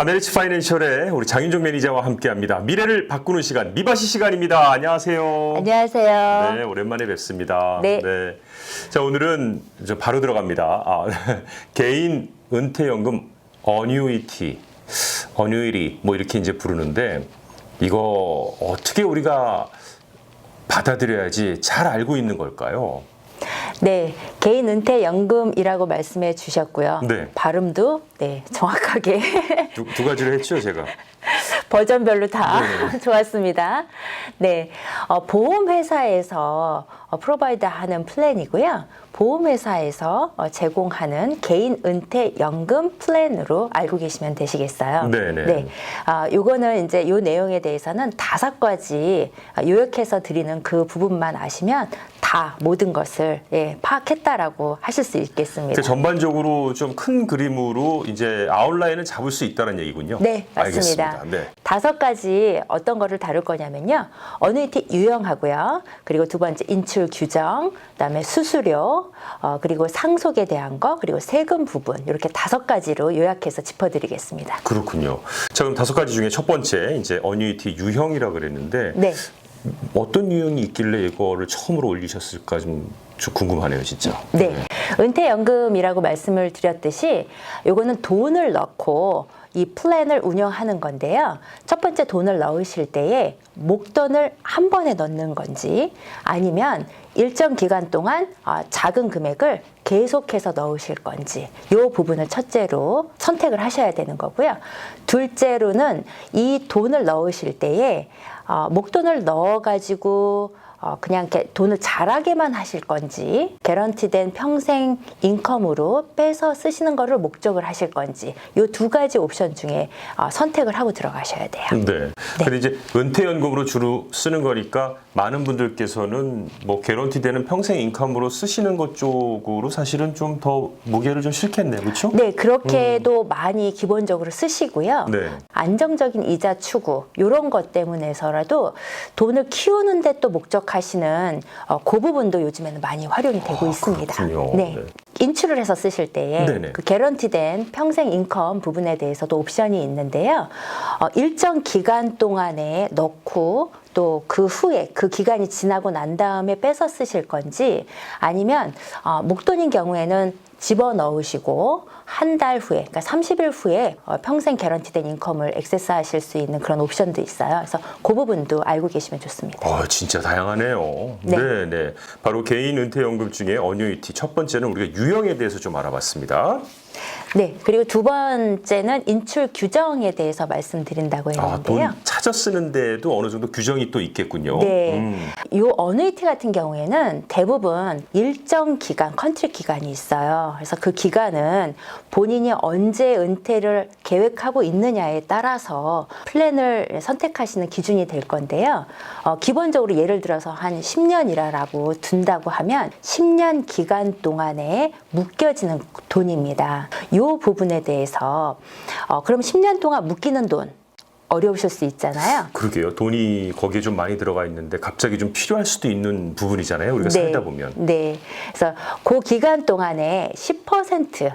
하메리츠 파이낸셜의 우리 장윤정 매니저와 함께합니다. 미래를 바꾸는 시간, 미바시 시간입니다. 안녕하세요. 안녕하세요. 네, 오랜만에 뵙습니다. 네. 자, 오늘은 바로 들어갑니다. 개인 은퇴연금 어뉴이티, 뭐 이렇게 이제 부르는데 이거 어떻게 우리가 받아들여야지 잘 알고 있는 걸까요? 네, 개인 은퇴 연금이라고 말씀해 주셨고요. 네. 발음도 정확하게 두 가지를 했죠, 제가. 버전별로 다 네. 좋았습니다. 네, 보험회사에서 프로바이드하는 플랜이고요. 보험회사에서 제공하는 개인 은퇴 연금 플랜으로 알고 계시면 되시겠어요. 네네. 네, 요거는 이제 요 내용에 대해서는 5가지 요약해서 드리는 그 부분만 아시면 다 모든 것을 파악했다라고 하실 수 있겠습니다. 전반적으로 좀 큰 그림으로 이제 아웃라인을 잡을 수 있다는 얘기군요. 네, 맞습니다. 알겠습니다. 네. 5가지 어떤 거를 다룰 거냐면요. 어뉴이티 유형하고요. 그리고 두 번째 인출 규정, 그다음에 수수료, 그리고 상속에 대한 거, 그리고 세금 부분 이렇게 5가지로 요약해서 짚어드리겠습니다. 그렇군요. 자, 그럼 5가지 중에 첫 번째 이제 어뉴이티 유형이라 그랬는데 네. 어떤 유형이 있길래 이거를 처음으로 올리셨을까 좀 궁금하네요, 진짜. 네. 은퇴연금이라고 말씀을 드렸듯이 요거는 돈을 넣고 이 플랜을 운영하는 건데요. 첫 번째 돈을 넣으실 때에 목돈을 한 번에 넣는 건지 아니면 일정 기간 동안 작은 금액을 계속해서 넣으실 건지 이 부분을 첫째로 선택을 하셔야 되는 거고요. 둘째로는 이 돈을 넣으실 때에 목돈을 넣어가지고 그냥 이렇게 돈을 자라게만 하실 건지 개런티된 평생 인컴으로 빼서 쓰시는 거를 목적을 하실 건지 이 2가지 옵션 중에 선택을 하고 들어가셔야 돼요. 네. 근데 이제 은퇴연금으로 주로 쓰는 거니까 많은 분들께서는 뭐 개런티되는 평생 인컴으로 쓰시는 것 쪽으로 사실은 좀 더 무게를 좀 실겠네요, 그렇죠? 네, 그렇게도 많이 기본적으로 쓰시고요. 네. 안정적인 이자 추구 이런 것 때문에서라도 돈을 키우는데 또 목적하시는 그 부분도 요즘에는 많이 활용이 되고 있습니다. 그렇군요. 네. 네. 인출을 해서 쓰실 때에 네네. 그 개런티된 평생 인컴 부분에 대해서도 옵션이 있는데요. 일정 기간 동안에 넣고 또 그 후에 그 기간이 지나고 난 다음에 빼서 쓰실 건지 아니면 목돈인 경우에는 집어넣으시고 한 달 후에, 그러니까 30일 후에 평생 개런티된 인컴을 액세스하실 수 있는 그런 옵션도 있어요. 그래서 그 부분도 알고 계시면 좋습니다. 진짜 다양하네요. 네. 네. 바로 개인 은퇴연금 중에 어뉴이티 첫 번째는 우리가 유형에 대해서 좀 알아봤습니다. 네, 그리고 두 번째는 인출 규정에 대해서 말씀드린다고 했는데요. 돈 찾아 쓰는데도 어느 정도 규정이 또 있겠군요. 네, 이 어뉴이티 같은 경우에는 대부분 일정 기간, 컨트랙 기간이 있어요. 그래서 그 기간은 본인이 언제 은퇴를 계획하고 있느냐에 따라서 플랜을 선택하시는 기준이 될 건데요. 기본적으로 예를 들어서 한 10년이라고 둔다고 하면 10년 기간 동안에 묶여지는 돈입니다. 이 부분에 대해서 그럼 10년 동안 묶이는 돈 어려우실 수 있잖아요. 그러게요. 돈이 거기에 좀 많이 들어가 있는데 갑자기 좀 필요할 수도 있는 부분이잖아요. 우리가 살다 보면. 네. 그래서 그 기간 동안에 10%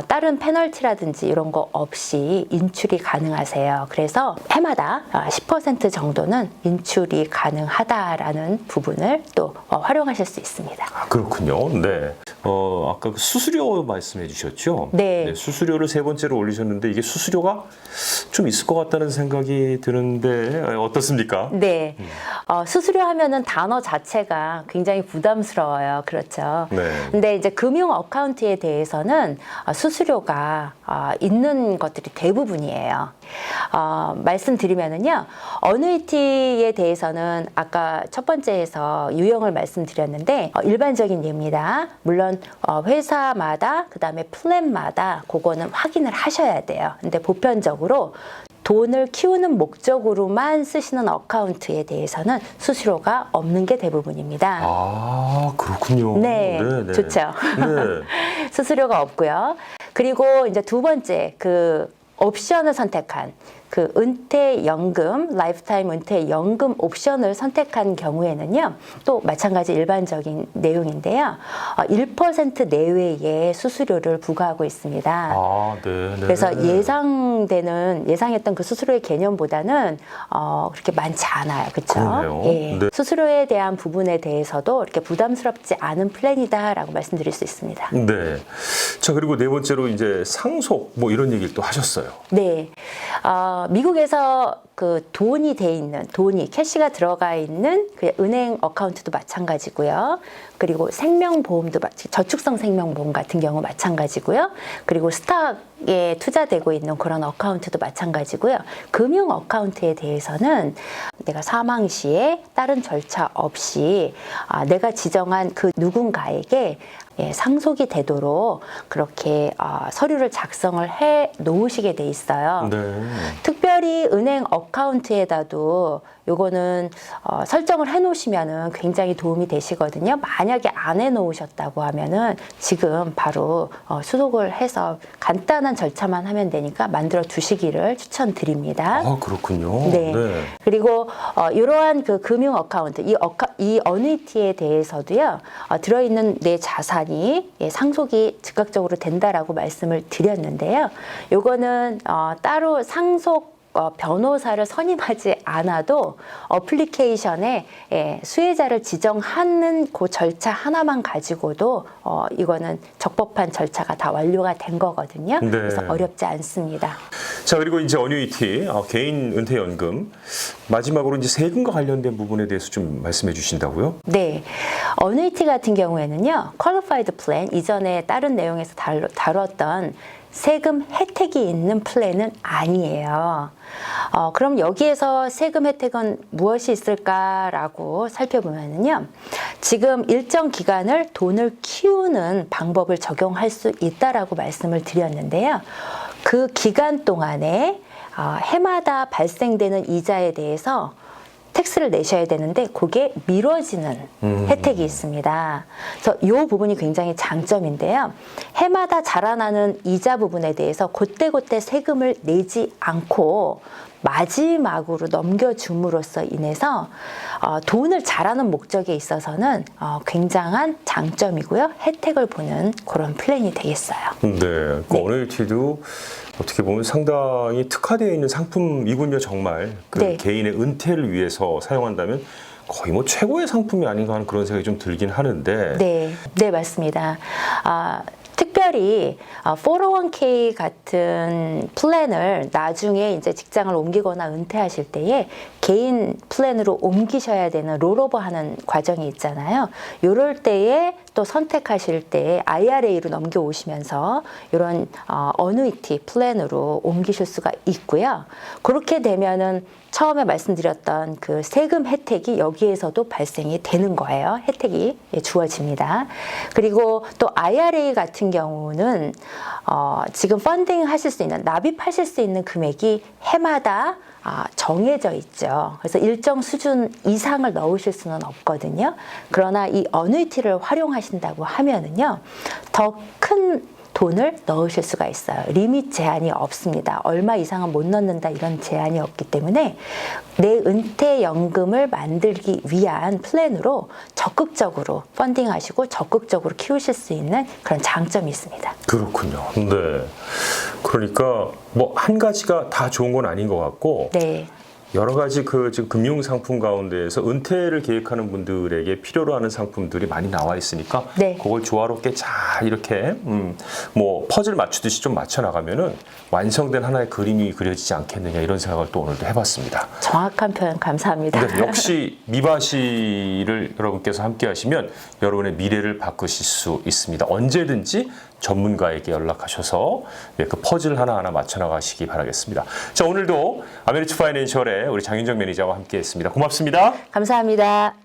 다른 페널티라든지 이런 거 없이 인출이 가능하세요. 그래서 해마다 10% 정도는 인출이 가능하다라는 부분을 또 활용하실 수 있습니다. 그렇군요. 네. 아까 그 수수료 말씀해 주셨죠? 네. 수수료를 세 번째로 올리셨는데 이게 수수료가 좀 있을 것 같다는 생각이 드는데 어떻습니까? 네. 수수료 하면은 단어 자체가 굉장히 부담스러워요. 그렇죠. 네. 근데 이제 금융 어카운트에 대해서는 수수료가 있는 것들이 대부분이에요. 말씀드리면은요, 어뉴이티에 대해서는 아까 첫 번째에서 유형을 말씀드렸는데 일반적인 예입니다. 물론 회사마다 그다음에 플랜마다 그거는 확인을 하셔야 돼요. 근데 보편적으로 돈을 키우는 목적으로만 쓰시는 어카운트에 대해서는 수수료가 없는 게 대부분입니다. 그렇군요. 네, 네. 좋죠. 네. 수수료가 없고요. 그리고 이제 두 번째 그 옵션을 선택한 그 은퇴연금, 라이프타임 은퇴연금 옵션을 선택한 경우에는요, 또 마찬가지 일반적인 내용인데요, 1% 내외의 수수료를 부과하고 있습니다. 아, 네, 네. 그래서 예상했던 그 수수료의 개념보다는 그렇게 많지 않아요, 그렇죠? 그러네요. 예. 네. 수수료에 대한 부분에 대해서도 이렇게 부담스럽지 않은 플랜이다라고 말씀드릴 수 있습니다. 네. 자, 그리고 네 번째로 이제 상속 뭐 이런 얘기를 또 하셨어요. 네, 미국에서 그 돈이 캐시가 들어가 있는 그 은행 어카운트도 마찬가지고요. 그리고 생명보험도 저축성 생명보험 같은 경우 마찬가지고요. 그리고 스탁에 투자되고 있는 그런 어카운트도 마찬가지고요. 금융 어카운트에 대해서는 내가 사망 시에 다른 절차 없이 내가 지정한 그 누군가에게 상속이 되도록 그렇게 서류를 작성을 해 놓으시게 돼 있어요. 네. 특별히 은행 어카운트에다도 요거는 설정을 해 놓으시면은 굉장히 도움이 되시거든요. 만약에 안 해 놓으셨다고 하면은 지금 바로 수속을 해서 간단한 절차만 하면 되니까 만들어 두시기를 추천드립니다. 아, 그렇군요. 네. 네. 그리고 이러한 그 금융 어카운트, 이 어니티에 대해서도요, 들어있는 내 자산이 상속이 즉각적으로 된다라고 말씀을 드렸는데요. 요거는 따로 상속 변호사를 선임하지 않아도 어플리케이션에 수혜자를 지정하는 그 절차 하나만 가지고도 이거는 적법한 절차가 다 완료가 된 거거든요. 네. 그래서 어렵지 않습니다. 자, 그리고 이제 어뉴이티, 개인 은퇴연금. 마지막으로 이제 세금과 관련된 부분에 대해서 좀 말씀해 주신다고요? 네, 어뉴이티 같은 경우에는요, 퀄리파이드 플랜, 이전에 다른 내용에서 다뤘던 세금 혜택이 있는 플랜은 아니에요. 그럼 여기에서 세금 혜택은 무엇이 있을까라고 살펴보면요, 지금 일정 기간을 돈을 키우는 방법을 적용할 수 있다라고 말씀을 드렸는데요. 그 기간 동안에 해마다 발생되는 이자에 대해서 텍스를 내셔야 되는데 그게 미뤄지는 혜택이 있습니다. 그래서 이 부분이 굉장히 장점인데요. 해마다 자라나는 이자 부분에 대해서 그때그때 세금을 내지 않고 마지막으로 넘겨줌으로써 인해서 돈을 잘하는 목적에 있어서는 굉장한 장점이고요. 혜택을 보는 그런 플랜이 되겠어요. 네. 그 어뉴이티도 어떻게 보면 상당히 특화되어 있는 상품이군요, 정말. 그 네. 개인의 은퇴를 위해서 사용한다면 거의 뭐 최고의 상품이 아닌가 하는 그런 생각이 좀 들긴 하는데. 네, 맞습니다. 특별히 401k 같은 플랜을 나중에 이제 직장을 옮기거나 은퇴하실 때에 개인 플랜으로 옮기셔야 되는 롤오버 하는 과정이 있잖아요. 이럴 때에 또 선택하실 때 IRA로 넘겨오시면서 이런 어누이티 플랜으로 옮기실 수가 있고요. 그렇게 되면은 처음에 말씀드렸던 그 세금 혜택이 여기에서도 발생이 되는 거예요. 혜택이 주어집니다. 그리고 또 IRA 같은 경우는 지금 펀딩 하실 수 있는, 납입하실 수 있는 금액이 해마다 정해져 있죠. 그래서 일정 수준 이상을 넣으실 수는 없거든요. 그러나 이 어뉴이티를 활용하신다고 하면은요, 더 큰 돈을 넣으실 수가 있어요. 리밋 제한이 없습니다. 얼마 이상은 못 넣는다 이런 제한이 없기 때문에 내 은퇴연금을 만들기 위한 플랜으로 적극적으로 펀딩하시고 적극적으로 키우실 수 있는 그런 장점이 있습니다. 그렇군요. 네. 그러니까 뭐 한 가지가 다 좋은 건 아닌 것 같고 네. 여러 가지 그 지금 금융 상품 가운데에서 은퇴를 계획하는 분들에게 필요로 하는 상품들이 많이 나와 있으니까 네. 그걸 조화롭게 잘 이렇게 뭐 퍼즐 맞추듯이 좀 맞춰 나가면은 완성된 하나의 그림이 그려지지 않겠느냐 이런 생각을 또 오늘도 해봤습니다. 정확한 표현 감사합니다. 네, 역시 미바시를 여러분께서 함께 하시면 여러분의 미래를 바꾸실 수 있습니다. 언제든지 전문가에게 연락하셔서 그 퍼즐 하나하나 맞춰 나가시기 바라겠습니다. 자, 오늘도 아메리츠 파이낸셜의 우리 장윤정 매니저와 함께 했습니다. 고맙습니다. 감사합니다.